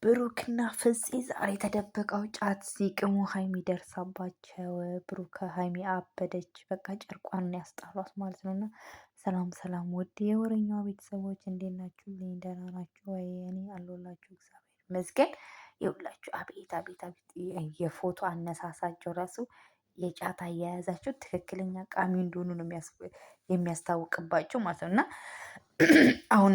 ብሩክና ፍፄ ዛሬ ተደብቀው ጫት ሲቅሙ ሀይሚ ደርሳባቸው ብሩክ ሀይሚ አበደች። በቃ ጨርቋን ያስጣሏት ማለት ነው። እና ሰላም ሰላም፣ ውድ የወረኛዋ ቤተሰቦች እንዴት ናችሁ? ልኝ ደህና ናችሁ ወይ? እኔ አለሁላችሁ እግዚአብሔር ይመስገን። ይኸውላችሁ አቤት አቤት አቤት የፎቶ አነሳሳቸው ራሱ የጫት አያያዛቸው ትክክለኛ ቃሚ እንደሆኑ ነው የሚያስታውቅባቸው ማለት ነው። እና አሁን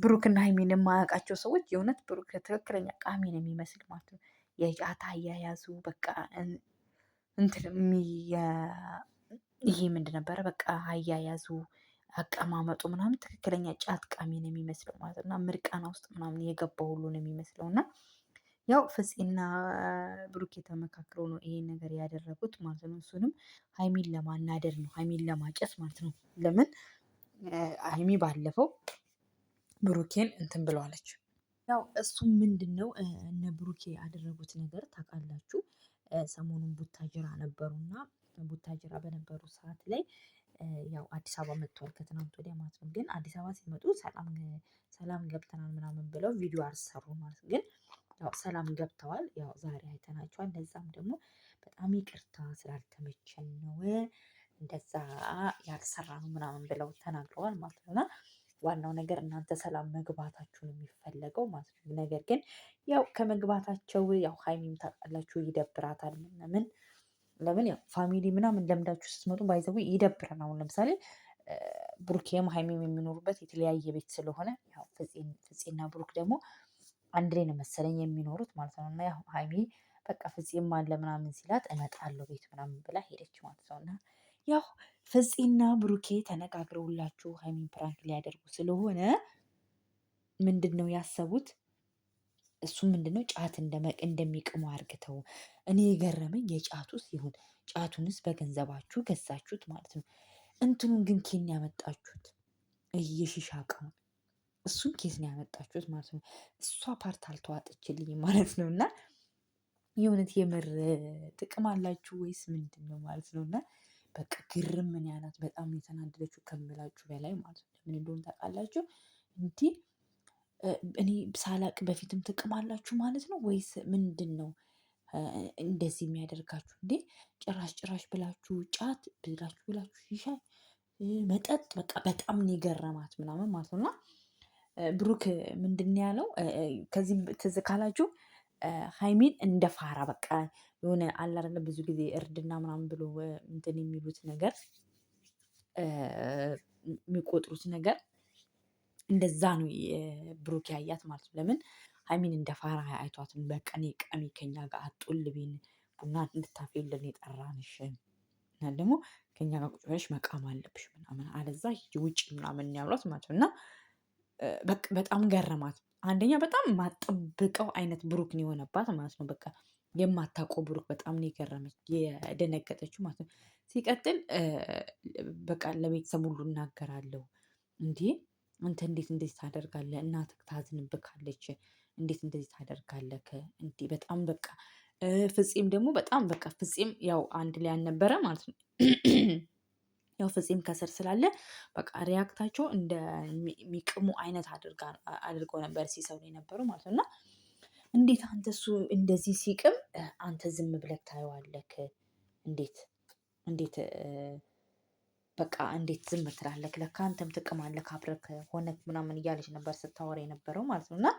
ብሩክና ሀይሚን የማያውቃቸው ሰዎች የእውነት ብሩክ ትክክለኛ ቃሚ ነው የሚመስል ማለት ነው። የጫት አያያዙ በቃ እንትን ይሄ ምንድን ነበረ? በቃ አያያዙ አቀማመጡ ምናምን ትክክለኛ ጫት ቃሚ ነው የሚመስለው ማለት ነው። እና ምርቃና ውስጥ ምናምን የገባ ሁሉ ነው የሚመስለው እና ያው ፍፄና ብሩክ የተመካክረው ነው ይሄን ነገር ያደረጉት ማለት ነው። እሱንም ሀይሚን ለማናደር ነው፣ ሀይሚን ለማጨስ ማለት ነው። ለምን ሀይሚ ባለፈው ብሩኬን እንትን ብለዋለች። ያው እሱም ምንድን ነው እነ ብሩኬ ያደረጉት ነገር ታውቃላችሁ። ሰሞኑን ቡታጅራ ነበሩና ቡታጅራ በነበሩ ሰዓት ላይ ያው አዲስ አበባ መጥተዋል ከትናንት ወዲያ ማለት ነው። ግን አዲስ አበባ ሲመጡ ሰላም ገብተናል ምናምን ብለው ቪዲዮ አልሰሩ ማለት ግን ያው ሰላም ገብተዋል። ያው ዛሬ አይተናቸዋል። ለዛም ደግሞ በጣም ይቅርታ ስላልተመቸን ነው እንደዛ ያልሰራ ነው ምናምን ብለው ተናግረዋል ማለት ነው። እና ዋናው ነገር እናንተ ሰላም መግባታችሁ ነው የሚፈለገው ማለት ነው። ነገር ግን ያው ከመግባታቸው ያው ሀይሚም ታውቃላችሁ ይደብራታል። ለምን ያው ፋሚሊ ምናምን ለምዳችሁ ስትመጡ ባይዘው ይደብረን። አሁን ለምሳሌ ብሩኬም ሀይሚም የሚኖሩበት የተለያየ ቤት ስለሆነ ያው ፍፄና ብሩክ ደግሞ አንድ ላይ ነው መሰለኝ የሚኖሩት ማለት ነው። እና ያው ሀይሚ በቃ ፍፄም አለ ምናምን ሲላት እመጣለሁ ቤት ምናምን ብላ ሄደች ማለት ነው። እና ያው ፍፄና ብሩኬ ተነጋግረውላችሁ ሀይሚን ፕራንክ ሊያደርጉ ስለሆነ ምንድን ነው ያሰቡት? እሱም ምንድነው ጫት እንደሚቅሙ አርግተው። እኔ የገረመኝ የጫቱ ሲሆን ጫቱንስ በገንዘባችሁ ገዛችሁት ማለት ነው። እንትኑን ግን ኬን ያመጣችሁት የሺሻ እቃውን እሱን ኬስ ነው ያመጣችሁት ማለት ነው። እሷ ፓርት አልተዋጠችልኝም ማለት ነው። እና የእውነት የምር ጥቅም አላችሁ ወይስ ምንድን ነው ማለት ነው? እና በቃ ግርም ምን ያላት በጣም የተናደደችው ከምላችሁ በላይ ማለት ነው። ምን እንደሆነ ታውቃላችሁ? እንዲህ እኔ ሳላቅ በፊትም ጥቅም አላችሁ ማለት ነው ወይስ ምንድን ነው እንደዚህ የሚያደርጋችሁ እንዴ? ጭራሽ ብላችሁ ጫት ብላችሁ ሺሻ መጠጥ በቃ በጣም ነው የገረማት ምናምን ማለት ነው። እና ብሩክ ምንድን ያለው ከዚህም ትዝ ካላችሁ ሀይሚን እንደ ፋራ በቃ የሆነ አለ አይደለ ብዙ ጊዜ እርድና ምናምን ብሎ እንትን የሚሉት ነገር የሚቆጥሩት ነገር እንደዛ ነው ብሩክ ያያት ማለት ነው። ለምን ሀይሚን እንደ ፋራ አይቷትን በቀኔ ቀሚ ከኛ ጋር አጡልቢን ቡና እንድታፌልን የጠራንሽ እና ደግሞ ከኛ ጋር ቁጭ ብለሽ መቃም አለብሽ ምናምን አለዛ ውጭ ምናምን ያሏት ማለት ነው። እና በጣም ገረማት። አንደኛ በጣም የማጠብቀው አይነት ብሩክ ነው የሆነባት ማለት ነው። በቃ የማታውቀው ብሩክ በጣም ነው የገረመች የደነገጠችው ማለት ነው። ሲቀጥል በቃ ለቤተሰብ ሁሉ እናገራለሁ እንዴ አንተ እንዴት ታደርጋለህ? እናትህ ታዝንብካለች። እንዴት እንደዚህ ታደርጋለህ? እንዴ በጣም በቃ ፍፄም ደግሞ በጣም በቃ ፍፄም ያው አንድ ላይ አልነበረ ማለት ነው። ያው ፍፄም ከስር ስላለ በቃ ሪያክታቸው እንደሚቅሙ አይነት አድርገው ነበር ሲሰሩ የነበረው ማለት ነው። እና እንዴት አንተ እሱ እንደዚህ ሲቅም አንተ ዝም ብለህ ታየዋለህ? እንዴት በቃ እንዴት ዝም ትላለህ? ለካ አንተም ትቅማለህ አብረክ ሆነክ ምናምን እያለች ነበር ስታወራ የነበረው ማለት ነው። እና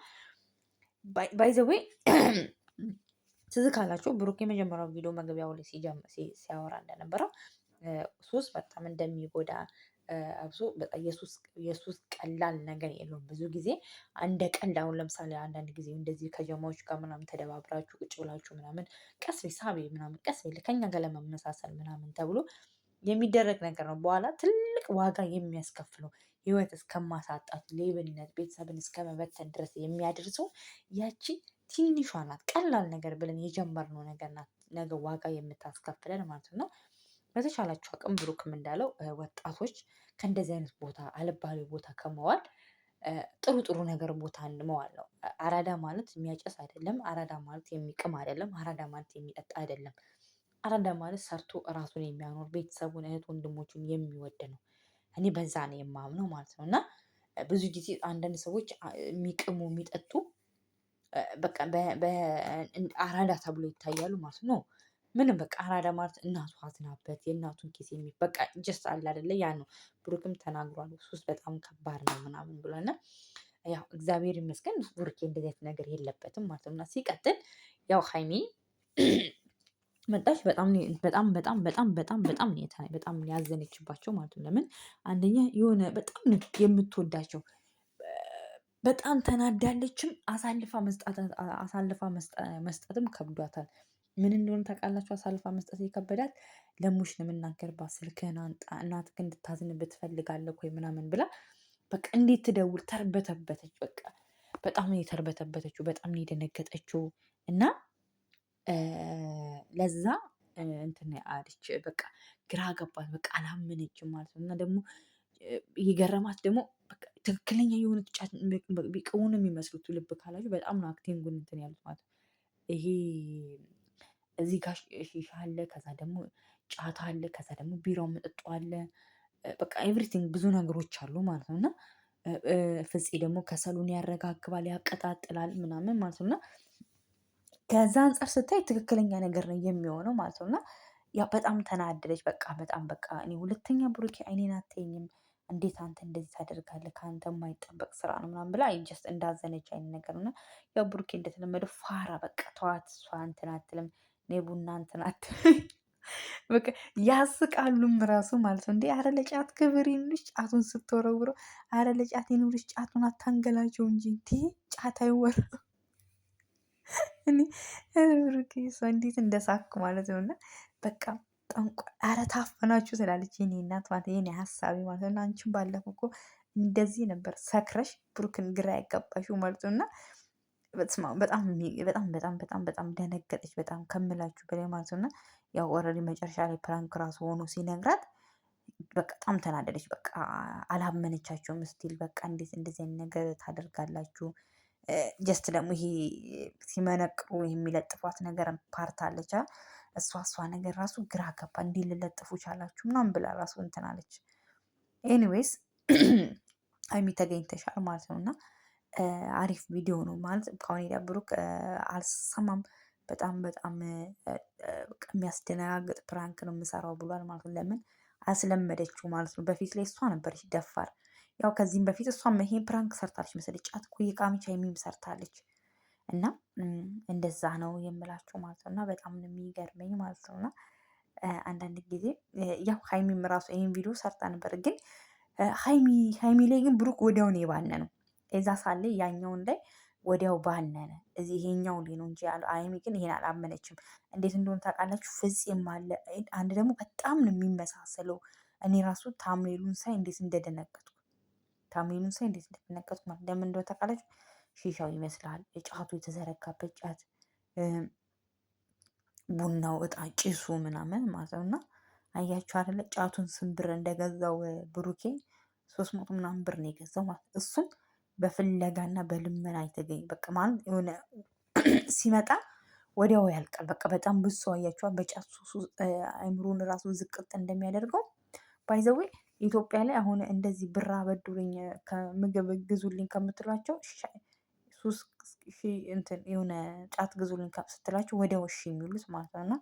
ባይ ዘ ዌይ ትዝ ካላችሁ ብሩክ የመጀመሪያው ቪዲዮ መግቢያው ላይ ሲያወራ እንደነበረው ሱስ በጣም እንደሚጎዳ አብሶ በጣም የሱስ ቀላል ነገር የለውም። ብዙ ጊዜ እንደ ቀልድ አሁን ለምሳሌ አንዳንድ ጊዜ እንደዚህ ከጀማዎች ጋር ምናምን ተደባብራችሁ ቁጭ ብላችሁ ምናምን ቀስ በይ ሳቢ ምናምን ቀስ በይ ከኛ ጋር ለመመሳሰል ምናምን ተብሎ የሚደረግ ነገር ነው። በኋላ ትልቅ ዋጋ የሚያስከፍለው ህይወት እስከማሳጣት፣ ሌብነት፣ ቤተሰብን እስከመበተን ድረስ የሚያደርሰው ያቺ ትንሿ ናት። ቀላል ነገር ብለን የጀመርነው ነገር ናት ነገ ዋጋ የምታስከፍለን ማለት ነው። በተቻላችሁ አቅም ብሩክም እንዳለው ወጣቶች ከእንደዚህ አይነት ቦታ አልባሌ ቦታ ከመዋል ጥሩ ነገር ቦታ መዋል ነው። አራዳ ማለት የሚያጨስ አይደለም። አራዳ ማለት የሚቅም አይደለም። አራዳ ማለት የሚጠጣ አይደለም። አራዳ ማለት ሰርቶ እራሱን የሚያኖር ቤተሰቡን እህት ወንድሞቹን የሚወድ ነው። እኔ በዛ ነው የማምነው ማለት ነው። እና ብዙ ጊዜ አንዳንድ ሰዎች የሚቅሙ የሚጠጡ በቃ አራዳ ተብሎ ይታያሉ ማለት ነው። ምንም በቃ አራዳ ማለት እናቱ አዝናበት የእናቱን ኪስ በቃ ጀስት አለ አይደለ ያ ነው። ብሩክም ተናግሯል ሱስ በጣም ከባድ ነው ምናምን ብሏልና ያው እግዚአብሔር ይመስገን ብሩኬ እንደዚህ አይነት ነገር የለበትም ማለት ነው። እና ሲቀጥል ያው ሀይሚ መጣች በጣም በጣም በጣም በጣም በጣም በጣም በጣም ያዘነችባቸው ማለት ነው። ለምን አንደኛ የሆነ በጣም የምትወዳቸው በጣም ተናዳለችም አሳልፋ መስጠትም ከብዷታል። ምን እንደሆነ ታውቃላችሁ? አሳልፋ መስጠት የከበዳት ለሙሽ ነው የምናገርባት ስልክህን አንጣ እናትህ እንድታዝንብህ ትፈልጋለህ ወይ ምናምን ብላ በቃ እንዴት ትደውል ተርበተበተች። በቃ በጣም ነው የተርበተበተችው፣ በጣም ነው የደነገጠችው። እና ለዛ እንትን አለች በቃ ግራ ገባት። በቃ አላመነችም ማለት ነው። እና ደግሞ የገረማት ደግሞ በቃ ትክክለኛ የሆነ ጫት ቢቅሙ ነው የሚመስሉት። ልብ ካላችሁ በጣም ነው አክቲንጉን እንትን ያሉት ማለት ነው። ይሄ እዚህ ጋር ሺሻ አለ፣ ከዛ ደግሞ ጫት አለ፣ ከዛ ደግሞ ቢራው መጠጡ አለ። በቃ ኤቭሪቲንግ ብዙ ነገሮች አሉ ማለት ነው። እና ፍፄ ደግሞ ከሰሉን ያረጋግባል፣ ያቀጣጥላል ምናምን ማለት ነው። እና ከዛ አንፃር ስታይ ትክክለኛ ነገር ነው የሚሆነው ማለት ነው። እና ያው በጣም ተናደደች። በቃ በጣም በቃ እኔ ሁለተኛ ብሩኬ አይኔን አታየኝም እንዴት አንተ እንደዚህ ታደርጋለህ? ከአንተ የማይጠበቅ ስራ ነው ምናምን ብላ ጀስት እንዳዘነች አይነት ነገር ነው። እና ያው ብሩኬ እንደተለመደው ፋራ በቃ ተዋት፣ እሷ እንትን አትልም፣ እኔ ቡና እንትን አትልም። በቃ ያስቃሉም ራሱ ማለት ነው። እንዴ አረ ለጫት ክብር ይኑርሽ፣ ጫቱን ስትወረውረው አረ ለጫት ይኑርሽ፣ ጫቱን አታንገላቸው እንጂ እንዴ ጫት አይወረው። እኔ ብሩኬ እሷ እንዴት እንደሳኩ ማለት ነው። እና በቃ ጠንቋይ አረ ታፈናችሁ ስላለች የኔ እናት ማለት የኔ ሀሳቢ ማለት ነው። እና አንቺን ባለፈው እኮ እንደዚህ ነበር ሰክረሽ ብሩክን ግራ ያጋባሽው ማለት ነው። እና በጣም በጣም በጣም በጣም በጣም በጣም ደነገጠች በጣም ከምላችሁ በላይ ማለት ነው። እና ያው ኦልሬዲ መጨረሻ ላይ ፕራንክ ራሱ ሆኖ ሲነግራት በጣም ተናደደች። በቃ አላመነቻቸውም። ስቲል በቃ እንዴት እንደዚህ አይነት ነገር ታደርጋላችሁ? ጀስት ደግሞ ይሄ ሲመነቅሩ የሚለጥፏት ነገር ፓርት አለች። እሷ ነገር ራሱ ግራ ገባ። እንዲህ ልለጥፉ ቻላችሁ ምናምን ብላ ራሱ እንትን አለች። ኤኒዌይስ ሀይሚ ተገኝተሻል ማለት ነው። እና አሪፍ ቪዲዮ ነው ማለት ከአሁን ሄዳ ብሩክ አልሰማም በጣም በጣም የሚያስደነጋግጥ ፕራንክ ነው የምሰራው ብሏል ማለት ነው። ለምን አስለመደችው ማለት ነው። በፊት ላይ እሷ ነበረች ደፋር። ያው ከዚህም በፊት እሷም ይሄን ፕራንክ ሰርታለች መሰለኝ። ጫት እኮ የቃሚቻ የሚም ሰርታለች። እና እንደዛ ነው የምላችሁ ማለት ነው። እና በጣም ነው የሚገርመኝ ማለት ነው። እና አንዳንድ ጊዜ ያው ሀይሚም ራሱ ይሄን ቪዲዮ ሰርታ ነበር። ግን ሀይሚ ላይ ግን ብሩክ ወዲያውን የባነ ነው። እዛ ሳለ ያኛውን ላይ ወዲያው ባነነ። እዚህ ይሄኛው ላይ ነው እንጂ ሀይሚ ግን ይሄን አላመነችም። እንዴት እንደሆነ ታውቃላችሁ? ፍፄም አለ አንድ ደግሞ በጣም ነው የሚመሳሰለው። እኔ ራሱ ታምሌሉን ሳይ እንዴት እንደደነገጥኩ ማለት ለምን እንደሆነ ታውቃላችሁ? ሺሻው ይመስላል ጫቱ የተዘረጋበት ጫት፣ ቡናው፣ እጣን ጭሱ ምናምን ማለት ነው። እና አያችሁ አይደለ ጫቱን ስንት ብር እንደገዛው ብሩኬ 300 ምናምን ብር ነው የገዛው ማለት እሱም በፍለጋና በልመና አይተገኝ በቃ ማለት የሆነ ሲመጣ ወዲያው ያልቃል። በቃ በጣም ብዙ ሰው አያችኋል በጫት ሱስ አይምሮን ራሱ ዝቅጥ እንደሚያደርገው ባይዘዌ ኢትዮጵያ ላይ አሁን እንደዚህ ብር አበድሩኝ ከምግብ ግዙልኝ ከምትሏቸው ሱስ እንትን የሆነ ጫት ግዙልኝ ስትላቸው ወዲያው እሺ የሚሉት ማለት ነው። እና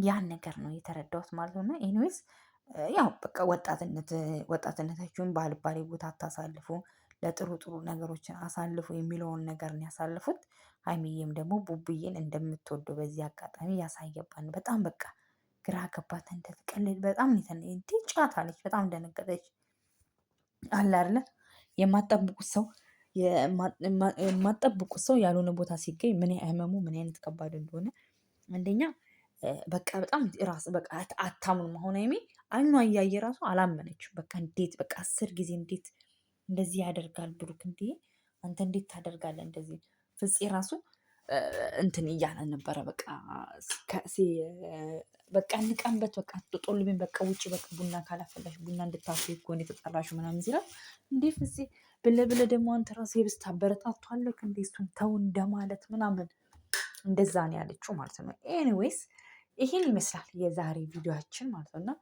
ያን ነገር ነው የተረዳሁት ማለት ነው። እና ኤኒዌይስ ያው በቃ ወጣትነታችሁን ባልባሌ ቦታ አታሳልፉ፣ ለጥሩ ጥሩ ነገሮችን አሳልፉ የሚለውን ነገር ነው ያሳልፉት። ሀይሚዬም ደግሞ ቡቡዬን እንደምትወደው በዚህ አጋጣሚ ያሳየባን በጣም በቃ ግራ ገባት። እንደትቀልድ በጣም እንዴ ጫት አለች። በጣም እንደነገጠች አለ አይደለ የማጠብቁት ሰው ያልሆነ ቦታ ሲገኝ ምን ህመሙ ምን አይነት ከባድ እንደሆነ አንደኛ በቃ በጣም ራስ በቃ አታምኑም። አሁን ሀይሚ አይኗ እያየ ራሱ አላመነችም። በቃ እንዴት በቃ 10 ጊዜ እንዴት እንደዚህ ያደርጋል ብሩክ? እንዴ አንተ እንዴት ታደርጋለህ እንደዚህ? ፍፄ ራሱ እንትን እያለ ነበረ። በቃ እንቀንበት በቃ ጦልቤን በቃ ውጭ በቃ ቡና ካላፈላሽ ቡና እንድታፈይ እኮ ነው የተጠራሽው ምናምን ሲለው እንዴ ፍፄ ብለህ ደግሞ አንተ ራስህ የብስ ታበረታቷለህ እንዴ እሱን ተው እንደማለት ምናምን እንደዛ ነው ያለችው ማለት ነው። ኤኒዌይስ ይሄን ይመስላል የዛሬ ቪዲዮአችን ማለት ነው። እና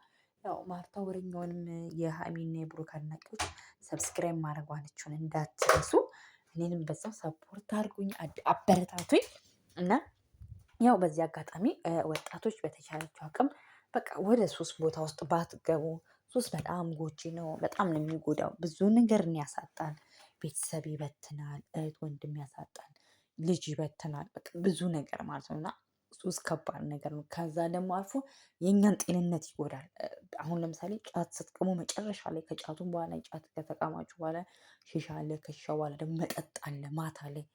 ያው ማርታ ወሬኛውንም የሀይሚና የብሩክ አድናቂዎች ሰብስክራይብ ማድረጓንችን እንዳትረሱ። እኔንም በዛው ሰፖርት አድርጉኝ፣ አበረታቱኝ እና ያው በዚህ አጋጣሚ ወጣቶች በተቻላችሁ አቅም በቃ ወደ ሱስ ቦታ ውስጥ ባትገቡ። ሱስ በጣም ጎጂ ነው። በጣም ነው የሚጎዳው። ብዙ ነገርን ያሳጣል። ቤተሰብ ይበትናል። እህት ወንድም ያሳጣል። ልጅ ይበትናል። በቃ ብዙ ነገር ማለት ነው እና ሱስ ከባድ ነገር ነው። ከዛ ደግሞ አልፎ የእኛን ጤንነት ይጎዳል። አሁን ለምሳሌ ጫት ስትቅሙ መጨረሻ ላይ ከጫቱም በኋላ ጫት ከተቃማችሁ በኋላ ሺሻ አለ። ከሺሻ በኋላ ደግሞ መጠጥ አለ ማታ ላይ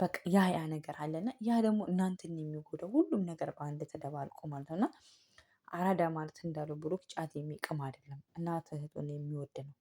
በቃ ያ ነገር አለና ያ ደግሞ እናንተን የሚጎዳው ሁሉም ነገር በአንድ ተደባልቆ ማለት ነው እና አራዳ ማለት እንዳለው ብሩክ ጫት የሚቅም አይደለም። እናት እህቱን የሚወድ ነው።